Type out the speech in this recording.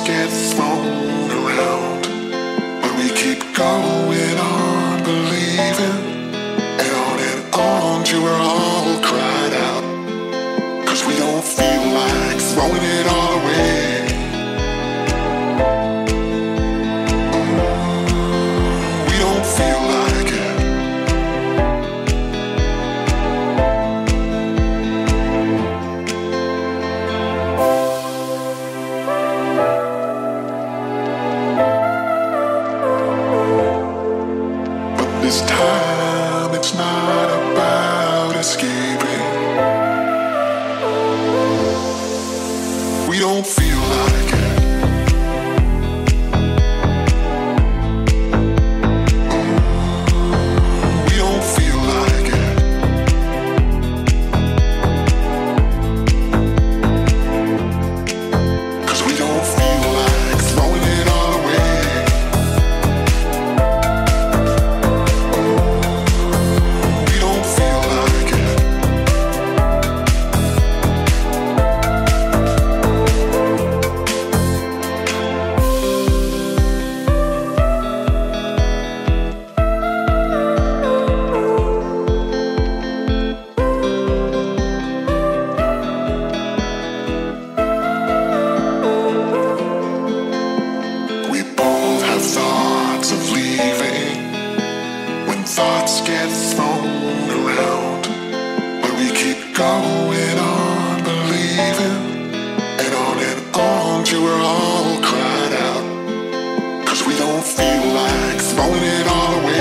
get thrown around, but we keep going on believing, and on till we're all cried out, 'cause we don't feel like throwing it all away. We don't feel like it. This time it's not about escaping. We don't feel like it. We don't feel like it. 'Cause we don't feel like throwing it all away. Thoughts get thrown around, but we keep going on believing, and on till we're all cried out, 'cause we don't feel like throwing it all away.